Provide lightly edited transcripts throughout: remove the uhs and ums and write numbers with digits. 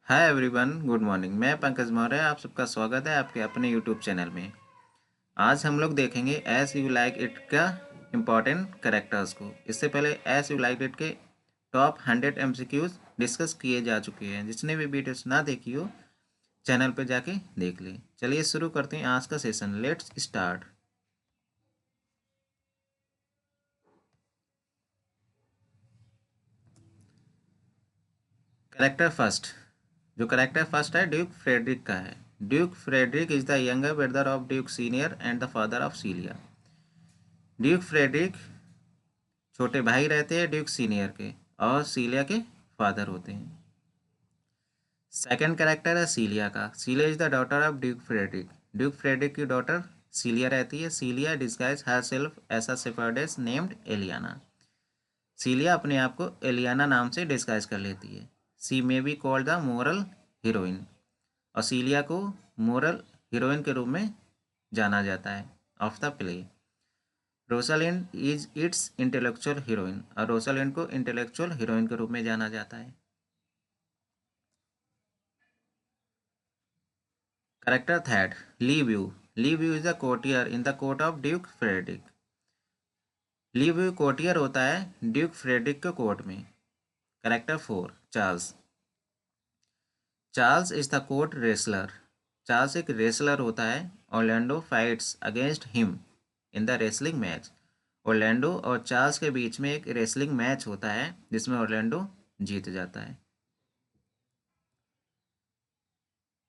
Hi everyone, good morning. मैं पंकज मौर्य, आप सबका स्वागत है आपके अपने यूट्यूब चैनल में। आज हम लोग देखेंगे एस यू लाइक इट का इम्पॉर्टेंट कैरेक्टर्स को। इससे पहले एस यू लाइक इट के टॉप 100 एमसीक्यूज डिस्कस किए जा चुके हैं। जिसने भी वीडियोस ना देखी हो चैनल पे जाके देख ले। चलिए शुरू करते हैं आज का session. Let's start. Character first. जो कैरेक्टर फर्स्ट है ड्यूक फ्रेडरिक का है। Duke Frederick is the younger brother of Duke Senior and the father of Celia. Duke Frederick छोटे भाई रहते हैं ड्यूक सीनियर के और सीलिया के फादर होते हैं। सेकंड कैरेक्टर है सीलिया का। Celia is the daughter of Duke Frederick. Duke Frederick की डॉटर सीलिया रहती है। Celia disguise herself as a shepherdess named Aliena. Celia अपने आप को एलियाना नाम से डिस्गाइज कर लेती है। She may be called the moral heroine, और सीलिया को मोरल हीरोइन के रूप में जाना जाता है of the play. Rosalind is its intellectual heroine, और रोसालिंड को इंटेलेक्चुअल हीरोइन के रूप में जाना जाता है। Character third, Le Beau. Le Beau is the courtier in the court of Duke Frederick. Le Beau courtier होता है ड्यूक फ्रेडरिक के कोर्ट में। Character four, Charles. Charles is the court wrestler. Charles एक रेसलर होता है। Orlando fights against him in the wrestling match. Orlando और Charles के बीच में एक रेसलिंग मैच होता है जिसमें ऑर्लैंडो जीत जाता है।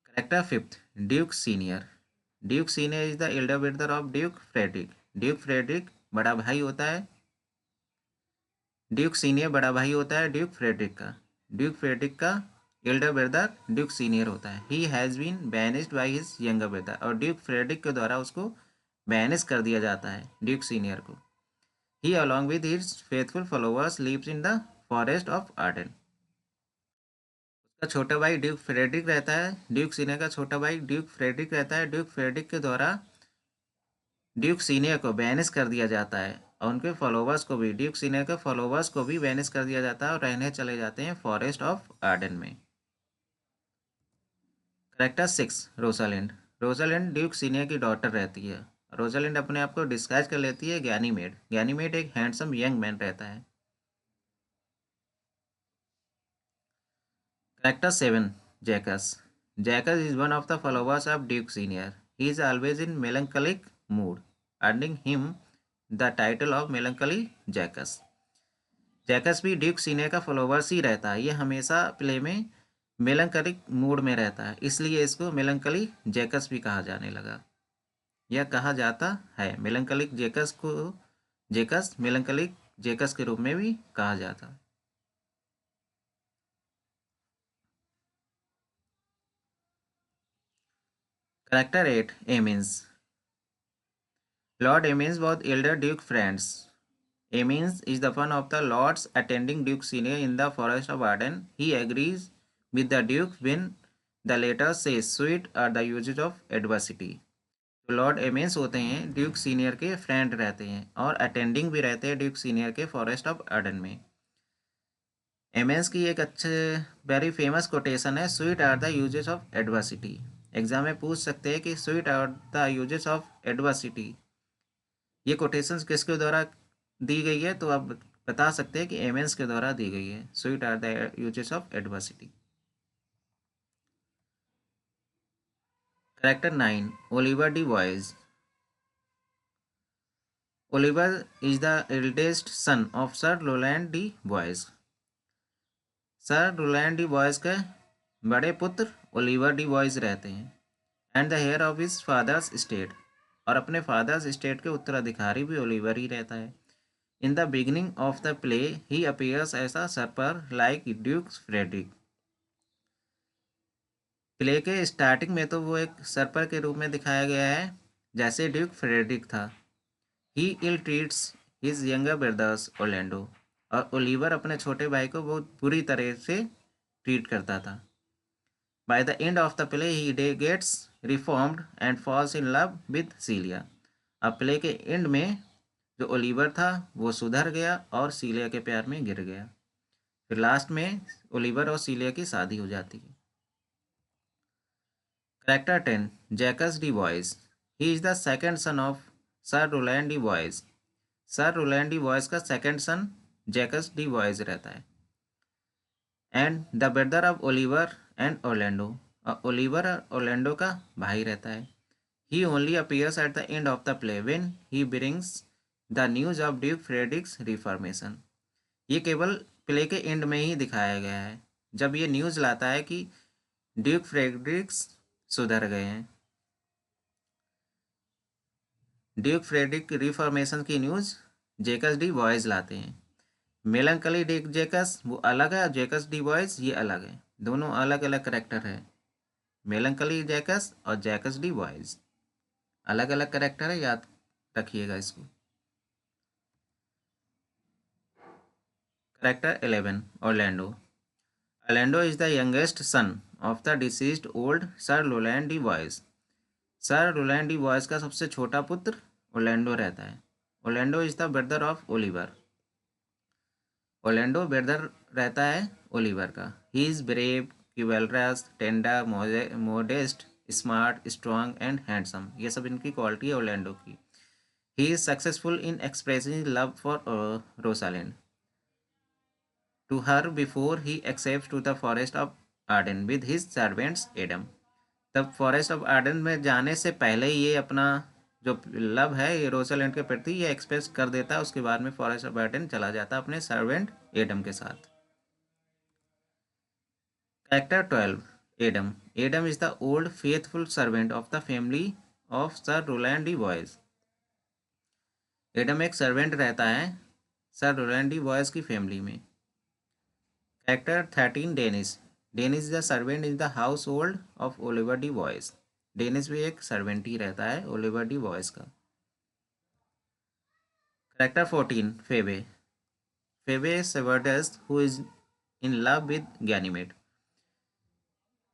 Character fifth, Duke Senior. Duke Senior is the elder brother of Duke Frederick. Duke Frederick बड़ा भाई होता है। ड्यूक सीनियर बड़ा भाई होता है ड्यूक फ्रेडरिक का। ड्यूक फ्रेडरिक का एल्डर ब्रदर ड्यूक सीनियर होता है। He has been banished by his younger brother, और ड्यूक फ्रेडरिक के द्वारा उसको बैनिश कर दिया जाता है ड्यूक सीनियर को। He along with his faithful followers lives in the forest of Arden. उसका छोटा भाई ड्यूक फ्रेडरिक रहता है। ड्यूक सीनियर का छोटा भाई ड्यूक फ्रेडरिक रहता है। ड्यूक फ्रेडरिक के द्वारा ड्यूक सीनियर को बैनिश कर दिया जाता है, और उनके फॉलोवर्स को भी, ड्यूक सीनियर के फॉलोवर्स को भी बैनिश कर दिया जाता है और रहने चले जाते हैं फॉरेस्ट ऑफ आर्डन में। Character six, Rosalind. Rosalind Duke Senior की डॉटर रहती है। रोसालिंड अपने आप को डिस्गाइज कर लेती है गैनीमेड। गैनीमेड एक हैंडसम यंग मैन रहता है। Character seven, Jaques. Jaques is one of the followers of Duke Senior. He is always in melancholic mood, earning him the title of melancholy Jaques. Jaques भी Duke Senior का followers ही रहता है। ये हमेशा play में मेलंकलिक मूड में रहता है, इसलिए इसको मेलंकली जैकस भी कहा जाने लगा, यह कहा जाता है। मेलंकलिक जैकस को जैकस मेलंकलिक जैकस के रूप में भी कहा जाता है। Character eight, एमिन्स। Lord एमिन्स was elder Duke friends. Amiens is the one of the lords attending Duke Senior in the forest of Arden. He agrees with the Duke when the latter says sweet are the uses of adversity. तो Lord immense होते हैं Duke Senior के friend रहते हैं और attending भी रहते हैं ड्यूक सीनियर के फॉरेस्ट ऑफ आर्डन में। एमेंस की एक अच्छे वेरी फेमस कोटेशन है, sweet are the uses of adversity. Exam में पूछ सकते हैं कि sweet are the uses of adversity ये कोटेशंस किसके द्वारा दी गई है, तो आप बता सकते हैं कि एमेंस के द्वारा दी गई है। Sweet are the uses of adversity. Character nine, Oliver de Boys. Oliver is the eldest son of Sir Rowland de Boys. Sir Rowland de Boys के बड़े पुत्र ओलिवर डी बॉयज रहते हैं। And the heir of his father's state, और अपने fathers state के उत्तराधिकारी भी ओलिवर ही रहता है। In the beginning of the play he appears as a usurper like Duke Frederick. Play के स्टार्टिंग में तो वो एक सर्पर के रूप में दिखाया गया है जैसे ड्यूक फ्रेडरिक था। He ill treats his younger brothers Orlando, और ओलिवर अपने छोटे भाई को बहुत बुरी तरह से ट्रीट करता था। By the end of the play he they gets reformed and falls in love with Celia. अब प्ले के एंड में जो ओलिवर था वो सुधर गया और सीलिया के प्यार में गिर गया। फिर लास्ट में ओलिवर और सीलिया की शादी हो जाती है। Character 10. Jacques de Bois. He is the second son of Sir Roland de Bois. Sir Rowland de Bois का second son Jaques de Bois रहता है। And the brother of Oliver and Orlando, Oliver और Orlando का भाई रहता है। He only appears at the end of the play when he brings the news of Duke Frederick's reformation. ये केवल play के एंड में ही दिखाया गया है, जब ये न्यूज़ लाता है कि ड्यूक फ्रेडरिक्स सुधर गए हैं। ड्यूक फ्रेडरिक रिफॉर्मेशन की न्यूज़ जैकस डी वॉइस लाते हैं। मेलंकली डिक जैकस वो अलग है, जैकस डी वॉइस ये अलग है, दोनों अलग अलग करेक्टर है। मेलंकली जैकस और जैकस डी वॉइस अलग अलग करेक्टर है, याद रखिएगा इसको। Character 11 Orlando. Orlando is the youngest son of the deceased old Sir Rowland de Bois. Sir Rowland de Bois का सबसे छोटा पुत्र ऑरलैंडो रहता है। Orlando is the brother of Oliver. Orlando brother रहता है ओलिवर का। He is brave, chivalrous, tender, modest, smart, strong and handsome. ये सब इनकी क्वालिटी है ऑरलैंडो की। He is successful in expressing love for Rosalind to her before he accept to the forest of Arden with his servants Adam. तब forest of Arden में जाने से पहले ये अपना जो लव है ये रोसालैंड के प्रति ये एक्सप्रेस कर देता है। उसके बाद में फॉरेस्ट ऑफ आर्डन चला जाता है अपने सर्वेंट एडम के साथ। Character 12. Adam. Adam is the old faithful servant of the family of Sir Roland de Bois. Adam एक सर्वेंट रहता है सर रोलैंड डी वॉइस की फैमिली में। Character 13 Dennis. Dennis is the servant in the household of Oliver de Bois. Dennis भी एक servant ही रहता है ओलिवर डी वॉइस का। Character 14 Phebe. Phebe shepherdess who is in love with Ganymede.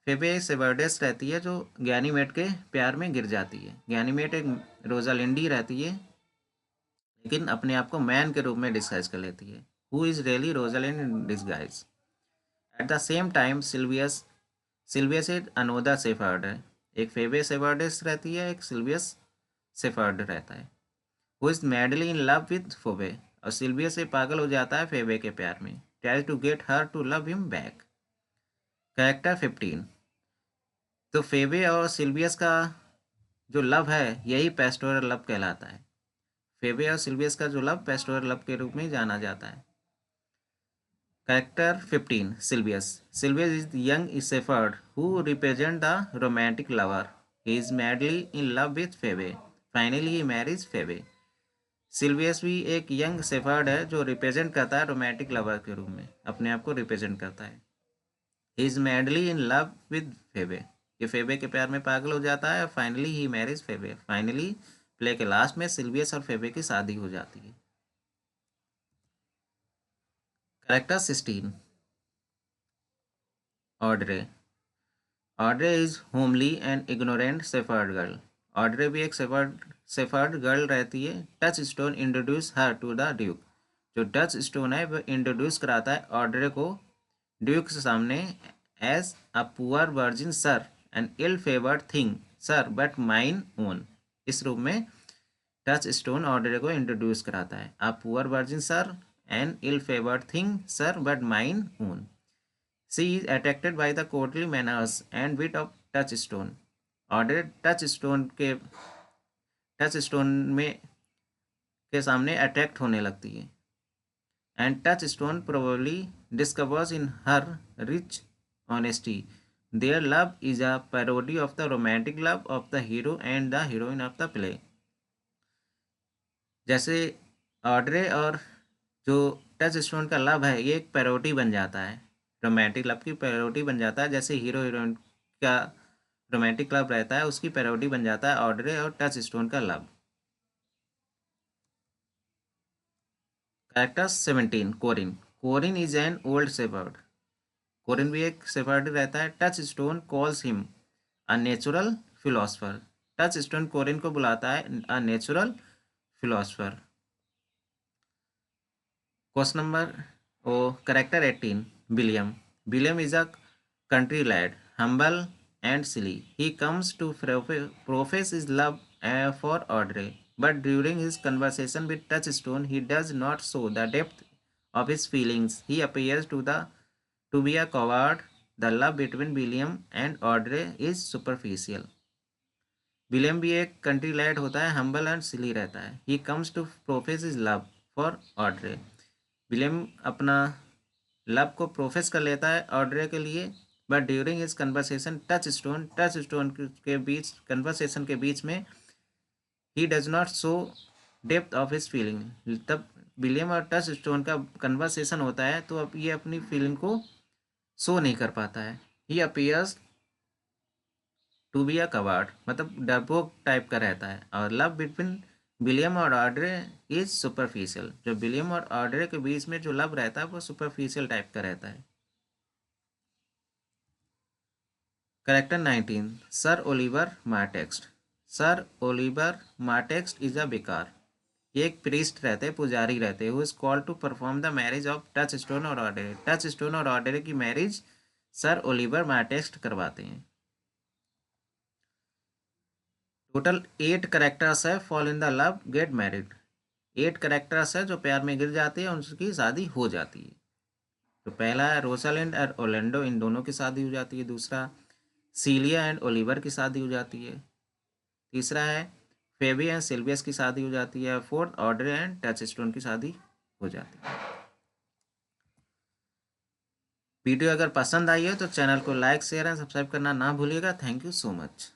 Phebe shepherdess रहती है जो Ganymede के प्यार में गिर जाती है। गैनीमेड एक रोजालिंडी रहती है लेकिन अपने आप को मैन के रूप में डिस्गाइज कर लेती है। Who is really Rosalind in disguise. At the same time Silvius, Silvius एक अनोदा सेफर्ड है। एक फेबे सेवर्डस रहती है, एक सिल्वियस सेफर्ड रहता है। Who is madly in love with Phoebe, और सिल्वियस से पागल हो जाता है फेबे के प्यार में। Tries to get her to love him back. Character 15। तो फेबे और सिल्वियस का जो लव है यही पेस्टोरल लव कहलाता है। फेबे और सिल्वियस का जो लव पेस्टोरल लव के रूप में जाना जाता है। Character 15 Silvius. Silvius is the young shepherd who represent the romantic lover. He is madly in love with Phebe. Finally he marriage Phebe. Silvius भी एक यंग शेफर्ड है जो रिप्रेजेंट करता है रोमांटिक लवर के रूप में, अपने आप को रिप्रेजेंट करता है। He is madly in love with Phebe. ये फेबे के प्यार में पागल हो जाता है और finally he marriage Phebe. Finally play के लास्ट में सिल्वियस और फेबे की शादी हो जाती है। Character 16 Audrey. Audrey is homely and ignorant shepherd girl. Audrey भी एक शेफर्ड गर्ल रहती है। Touchstone introduce her to the duke. जो टच स्टोन है वो इंट्रोड्यूस कराता है ऑड्रे को ड्यूक के सामने as a poor virgin sir an ill favoured thing sir but mine own. इस रूप में टच स्टोन ऑर्डर को इंट्रोड्यूस कराता है। A poor virgin sir an ill favoured thing sir but mine own. She is attracted by the courtly manners and wit of Touchstone. Audrey Touchstone में के सामने attract होने लगती है। And Touchstone probably discovers in her rich honesty their love is a parody of the romantic love of the hero and the heroine of the play. जैसे Audrey और जो Touchstone का love है ये एक parody बन जाता है, रोमांटिक लव की पैरोडी बन जाता है। जैसे हीरो हीरोइन का रोमांटिक लव रहता है उसकी पैरोडी बन जाता है ऑड्रे और टच स्टोन का love. Character 17 Corin. Corin is an old shepherd. Corin भी एक शेफर्ड रहता है। Touchstone calls him a natural philosopher. Touchstone Corin को बुलाता है a natural philosopher. Question number ओ character 18 William. William is a country lad, humble and silly. He comes to profess his love for Audrey, but during his conversation with Touchstone, he does not show the depth of his feelings. He appears to be a coward. The love between William and Audrey is superficial. William भी एक country lead होता है, humble and silly रहता है. He comes to profess is love for Audrey. William अपना love को profess कर लेता है ऑड्रे के लिए, but during his conversation Touchstone के बीच कन्वर्सेशन के बीच में he does not show depth of his feeling. तब विलियम और टच स्टोन का कन्वर्सेशन होता है तो अब ये अपनी फीलिंग को शो नहीं कर पाता है. He appears to be a coward, मतलब डरपोक टाइप का रहता है. और लव बिटवीन विलियम और ऑड्रे इज सुपरफिशियल. जो विलियम और ऑड्रे के बीच में जो लव रहता है वो सुपरफिशियल टाइप का रहता है. Character 19. Sir Oliver Martext. Sir Oliver Martext is a vicar. ये एक प्रीस्ट रहते हैं, पुजारी रहते हैं, who is called to perform the marriage of Touchstone और ऑड्रे. टच स्टोन और ऑड्रे की मैरिज सर ओलिवर मार्टेक्स्ट करवाते हैं. टोटल 8 करेक्टर्स है. Fall in the love, get married. 8 characters है जो प्यार में गिर जाते हैं, उनकी शादी हो जाती है. तो पहला है रोसालिंड और ओलेंडो, इन दोनों की शादी हो जाती है. दूसरा सीलिया एंड ओलिवर की शादी हो जाती है. तीसरा है फेबी एंड सिल्वियस की शादी हो जाती है. फोर्थ ऑड्रे एंड टचस्टोन की शादी हो जाती है. वीडियो अगर पसंद आई है तो चैनल को लाइक शेयर एंड सब्सक्राइब करना ना भूलिएगा. Thank you so much.